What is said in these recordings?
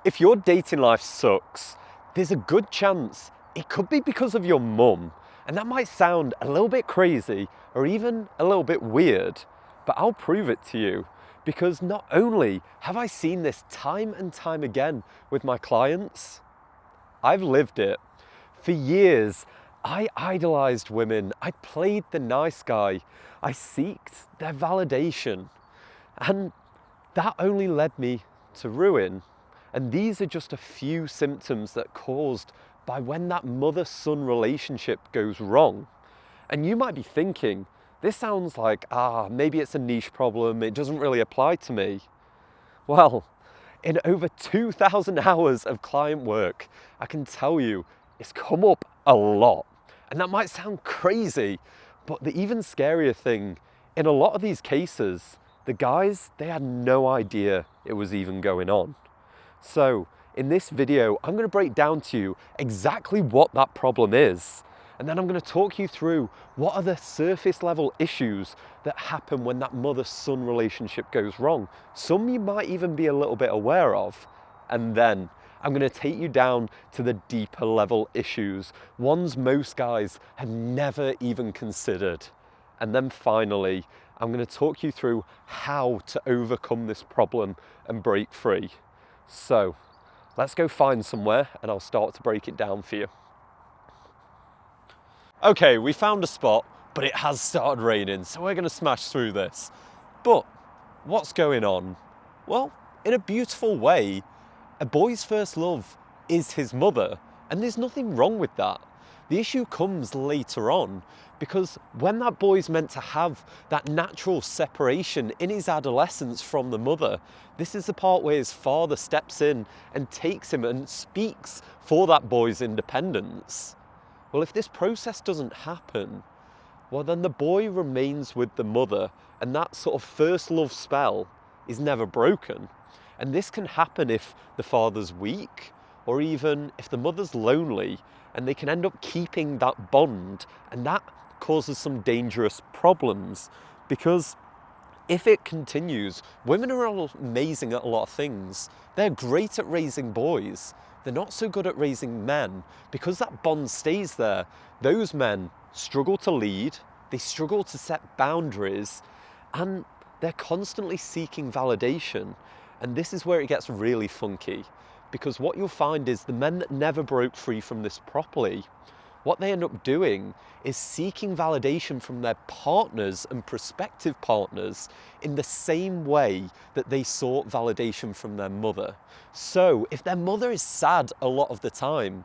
If your dating life sucks, there's a good chance it could be because of your mum. And that might sound a little bit crazy or even a little bit weird, but I'll prove it to you. Because not only have I seen this time and time again with my clients, I've lived it. For years, I idolized women. I played the nice guy. I sought their validation. And that only led me to ruin. And these are just a few symptoms that are caused by when that mother-son relationship goes wrong. And you might be thinking, this sounds like, maybe it's a niche problem, it doesn't really apply to me. Well, in over 2,000 hours of client work, I can tell you it's come up a lot. And that might sound crazy, but the even scarier thing, in a lot of these cases, the guys, they had no idea it was even going on. So in this video, I'm going to break down to you exactly what that problem is. And then I'm going to talk you through what are the surface level issues that happen when that mother-son relationship goes wrong. Some you might even be a little bit aware of. And then I'm going to take you down to the deeper level issues, ones most guys have never even considered. And then finally, I'm going to talk you through how to overcome this problem and break free. So let's go find somewhere and I'll start to break it down for you. Okay, we found a spot, but it has started raining, so we're going to smash through this. But what's going on? Well, in a beautiful way, a boy's first love is his mother, and there's nothing wrong with that. The issue comes later on, because when that boy's meant to have that natural separation in his adolescence from the mother, this is the part where his father steps in and takes him and speaks for that boy's independence. Well, if this process doesn't happen, well, then the boy remains with the mother, and that sort of first love spell is never broken. And this can happen if the father's weak, or even if the mother's lonely, and they can end up keeping that bond, and that causes some dangerous problems. Because if it continues, women are all amazing at a lot of things. They're great at raising boys. They're not so good at raising men. Because that bond stays there, those men struggle to lead, they struggle to set boundaries, and they're constantly seeking validation. And this is where it gets really funky. Because what you'll find is the men that never broke free from this properly, what they end up doing is seeking validation from their partners and prospective partners in the same way that they sought validation from their mother. So if their mother is sad a lot of the time,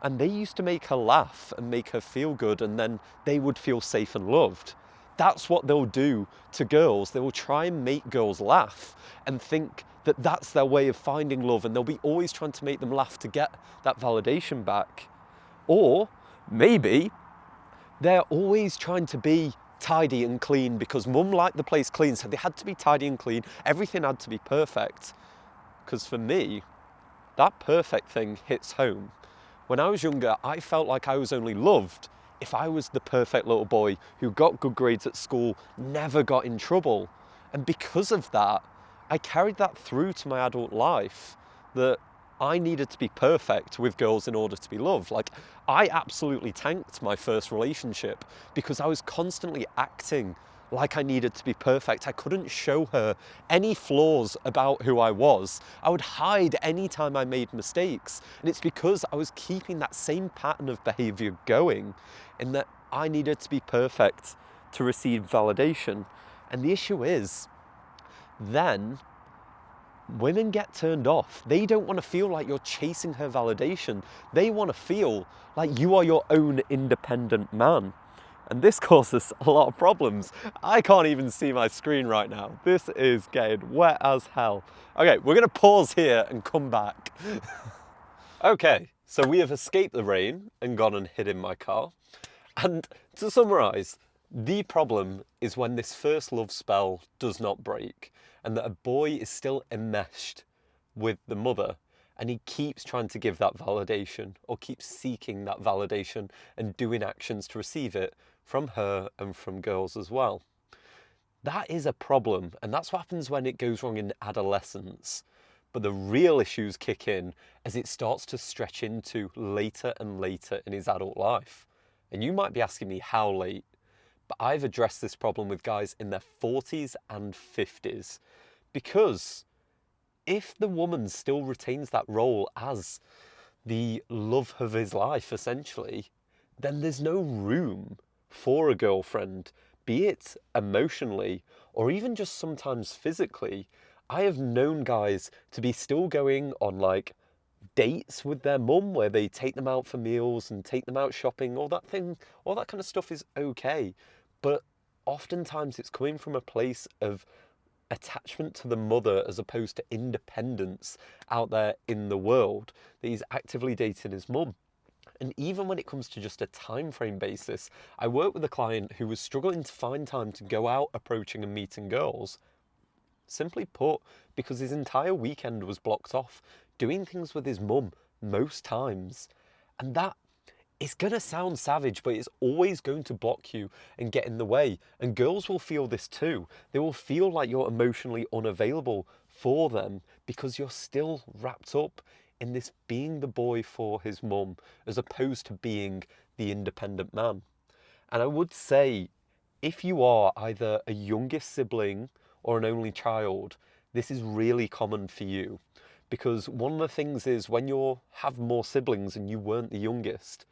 and they used to make her laugh and make her feel good, and then they would feel safe and loved, that's what they'll do to girls. They will try and make girls laugh and think that that's their way of finding love, and they'll be always trying to make them laugh to get that validation back. Or maybe they're always trying to be tidy and clean because mum liked the place clean, so they had to be tidy and clean. Everything had to be perfect. Because for me, that perfect thing hits home. When I was younger, I felt like I was only loved if I was the perfect little boy who got good grades at school, never got in trouble. And because of that, I carried that through to my adult life, that I needed to be perfect with girls in order to be loved. Like, I absolutely tanked my first relationship because I was constantly acting like I needed to be perfect. I couldn't show her any flaws about who I was. I would hide any time I made mistakes. And it's because I was keeping that same pattern of behavior going, in that I needed to be perfect to receive validation. And the issue is, then women get turned off. They don't want to feel like you're chasing her validation. They want to feel like you are your own independent man. And this causes a lot of problems. I can't even see my screen right now. This is getting wet as hell. Okay, we're gonna pause here and come back. Okay, so we have escaped the rain and gone and hid in my car. And to summarize, the problem is when this first love spell does not break, and that a boy is still enmeshed with the mother, and he keeps trying to give that validation, or keeps seeking that validation and doing actions to receive it from her and from girls as well. That is a problem, and that's what happens when it goes wrong in adolescence. But the real issues kick in as it starts to stretch into later and later in his adult life. And you might be asking me how late, but I've addressed this problem with guys in their 40s and 50s. Because if the woman still retains that role as the love of his life, essentially, then there's no room for a girlfriend, be it emotionally or even just sometimes physically. I have known guys to be still going on like dates with their mum where they take them out for meals and take them out shopping, all that kind of stuff is okay. But oftentimes it's coming from a place of attachment to the mother as opposed to independence out there in the world, that he's actively dating his mum. And even when it comes to just a time frame basis, I worked with a client who was struggling to find time to go out approaching and meeting girls. Simply put, because his entire weekend was blocked off doing things with his mum most times. And that is going to sound savage, but it's always going to block you and get in the way. And girls will feel this too. They will feel like you're emotionally unavailable for them because you're still wrapped up in this being the boy for his mum as opposed to being the independent man. And I would say, if you are either a youngest sibling or an only child, this is really common for you. Because one of the things is when you have more siblings and you weren't the youngest,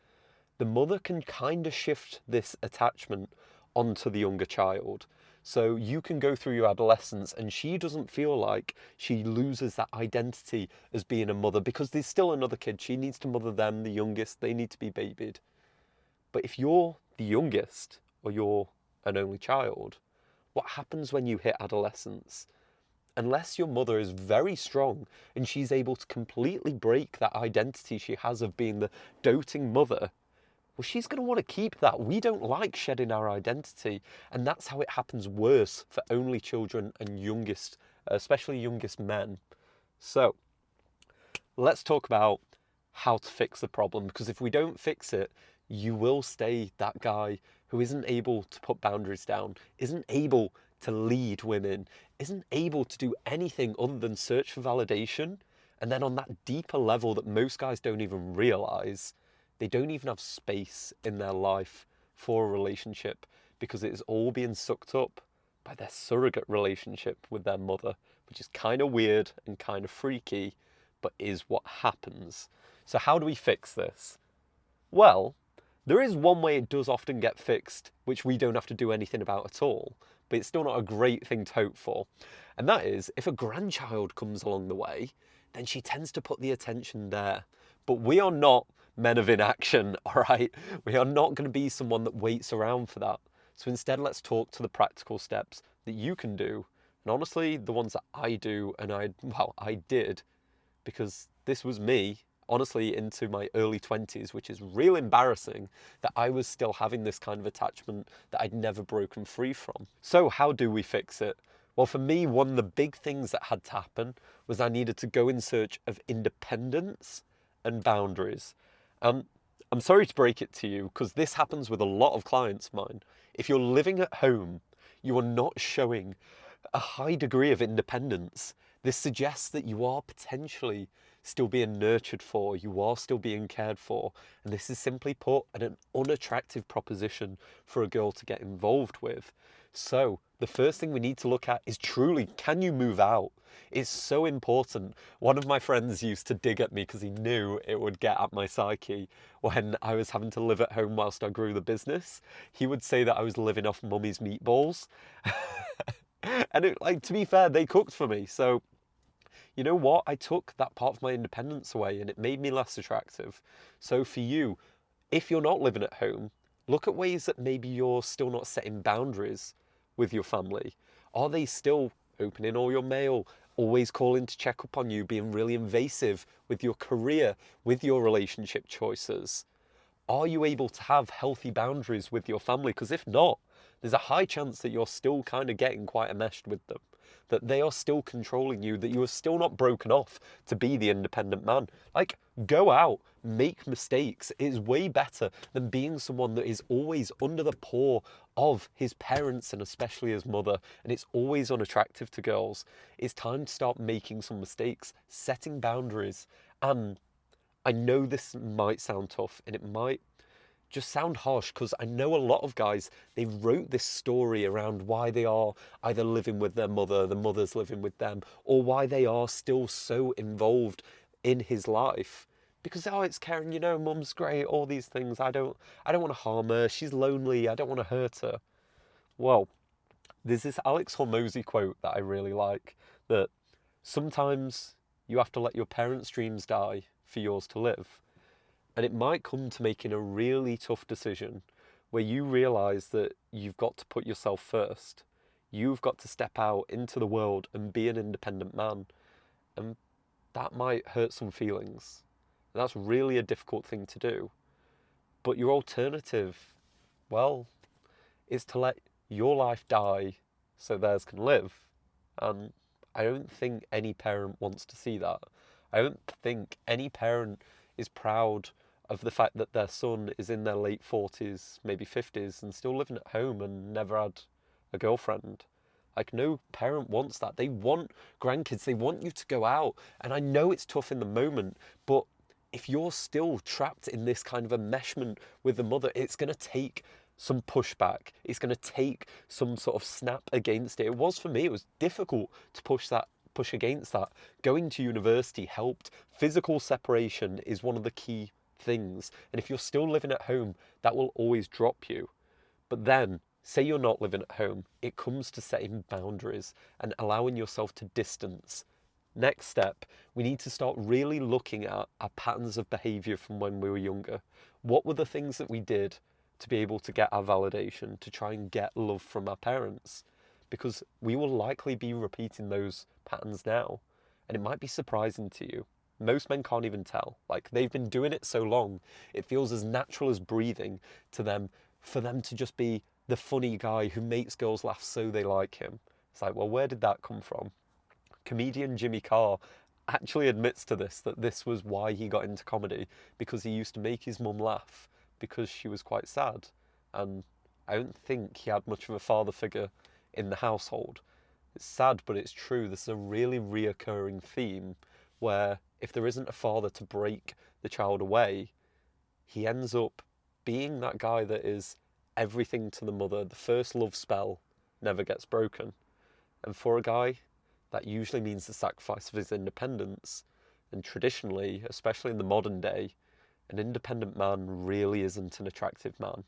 the mother can kind of shift this attachment onto the younger child. So you can go through your adolescence and she doesn't feel like she loses that identity as being a mother because there's still another kid. She needs to mother them, the youngest, they need to be babied. But if you're the youngest or you're an only child, what happens when you hit adolescence? Unless your mother is very strong and she's able to completely break that identity she has of being the doting mother, well, she's going to want to keep that. We don't like shedding our identity. And that's how it happens worse for only children and youngest, especially youngest men. So let's talk about how to fix the problem. Because if we don't fix it, you will stay that guy who isn't able to put boundaries down, isn't able to lead women, isn't able to do anything other than search for validation. And then on that deeper level that most guys don't even realize, they don't even have space in their life for a relationship because it is all being sucked up by their surrogate relationship with their mother, which is kind of weird and kind of freaky, but is what happens. So how do we fix this? Well, there is one way it does often get fixed, which we don't have to do anything about at all, but it's still not a great thing to hope for. And that is, if a grandchild comes along the way, then she tends to put the attention there. But we are not men of inaction, all right? We are not going to be someone that waits around for that. So instead, let's talk to the practical steps that you can do. And honestly, the ones that I do and I did, because this was me, honestly, into my early 20s, which is real embarrassing that I was still having this kind of attachment that I'd never broken free from. So how do we fix it? Well, for me, one of the big things that had to happen was I needed to go in search of independence and boundaries. I'm sorry to break it to you, because this happens with a lot of clients of mine. If you're living at home, you are not showing a high degree of independence. This suggests that you are potentially still being nurtured for, you are still being cared for, and this is simply put an unattractive proposition for a girl to get involved with. So the first thing we need to look at is truly, can you move out? It's so important. One of my friends used to dig at me because he knew it would get at my psyche when I was having to live at home whilst I grew the business. He would say that I was living off mummy's meatballs. And to be fair, they cooked for me. So you know what? I took that part of my independence away and it made me less attractive. So for you, if you're not living at home, look at ways that maybe you're still not setting boundaries with your family. Are they still opening all your mail, always calling to check up on you, being really invasive with your career, with your relationship choices? Are you able to have healthy boundaries with your family? Because if not, there's a high chance that you're still kind of getting quite enmeshed with them. that they are still controlling you, that you are still not broken off to be the independent man. Like, go out, make mistakes. It is way better than being someone that is always under the paw of his parents and especially his mother, and it's always unattractive to girls. It's time to start making some mistakes, setting boundaries. And I know this might sound tough and it might just sound harsh, because I know a lot of guys, they wrote this story around why they are either living with their mother, the mother's living with them, or why they are still so involved in his life. Because, oh, it's Karen, you know, mum's great, all these things. I don't want to harm her. She's lonely. I don't want to hurt her. Well, there's this Alex Hormozy quote that I really like, that sometimes you have to let your parents' dreams die for yours to live. And it might come to making a really tough decision where you realise that you've got to put yourself first. You've got to step out into the world and be an independent man. And that might hurt some feelings. And that's really a difficult thing to do. But your alternative, well, is to let your life die so theirs can live. And I don't think any parent wants to see that. I don't think any parent is proud of the fact that their son is in their late 40s, maybe 50s, and still living at home and never had a girlfriend. Like, no parent wants that. They want grandkids. They want you to go out. And I know it's tough in the moment, but if you're still trapped in this kind of enmeshment with the mother, it's going to take some pushback. It's going to take some sort of snap against it. It was for me. It was difficult to push against that. Going to university helped. Physical separation is one of the key things. And if you're still living at home, that will always drop you. But then, say you're not living at home, it comes to setting boundaries and allowing yourself to distance. Next step, we need to start really looking at our patterns of behaviour from when we were younger. What were the things that we did to be able to get our validation, to try and get love from our parents? Because we will likely be repeating those patterns now. And it might be surprising to you. Most men can't even tell. Like, they've been doing it so long, it feels as natural as breathing to them, for them to just be the funny guy who makes girls laugh so they like him. It's like, well, where did that come from? Comedian Jimmy Carr actually admits to this, that this was why he got into comedy, because he used to make his mum laugh because she was quite sad. And I don't think he had much of a father figure in the household. It's sad, but it's true. This is a really reoccurring theme where if there isn't a father to break the child away, he ends up being that guy that is everything to the mother. The first love spell never gets broken. And for a guy, that usually means the sacrifice of his independence. And traditionally, especially in the modern day, an independent man really isn't an attractive man.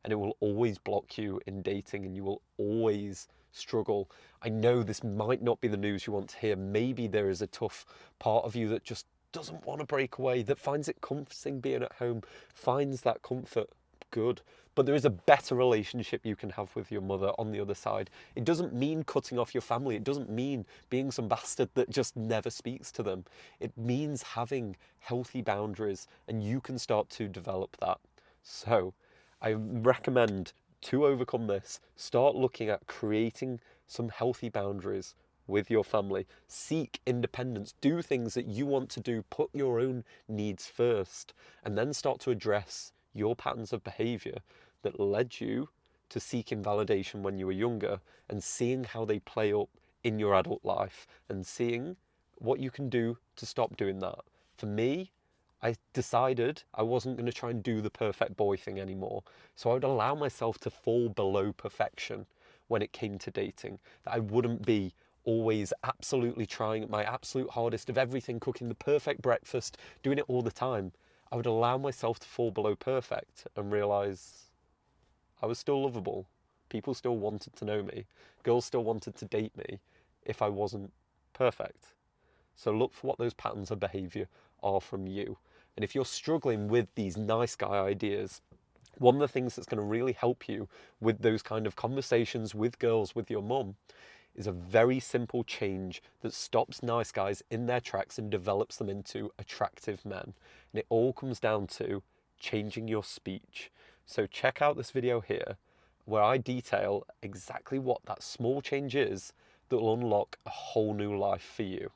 And it will always block you in dating, and you will always struggle. I know this might not be the news you want to hear. Maybe there is a tough part of you that just doesn't want to break away, that finds it comforting being at home, finds that comfort good. But there is a better relationship you can have with your mother on the other side. It doesn't mean cutting off your family. It doesn't mean being some bastard that just never speaks to them. It means having healthy boundaries, and you can start to develop that. So I recommend, to overcome this, start looking at creating some healthy boundaries with your family. Seek independence. Do things that you want to do. Put your own needs first, and then start to address your patterns of behaviour that led you to seeking validation when you were younger, and seeing how they play up in your adult life, and seeing what you can do to stop doing that. For me, I decided I wasn't going to try and do the perfect boy thing anymore. So I would allow myself to fall below perfection when it came to dating. That I wouldn't be always absolutely trying my absolute hardest of everything, cooking the perfect breakfast, doing it all the time. I would allow myself to fall below perfect and realise I was still lovable. People still wanted to know me. Girls still wanted to date me if I wasn't perfect. So look for what those patterns of behaviour are from you. And if you're struggling with these nice guy ideas, one of the things that's going to really help you with those kind of conversations with girls, with your mum, is a very simple change that stops nice guys in their tracks and develops them into attractive men. And it all comes down to changing your speech. So check out this video here, where I detail exactly what that small change is that will unlock a whole new life for you.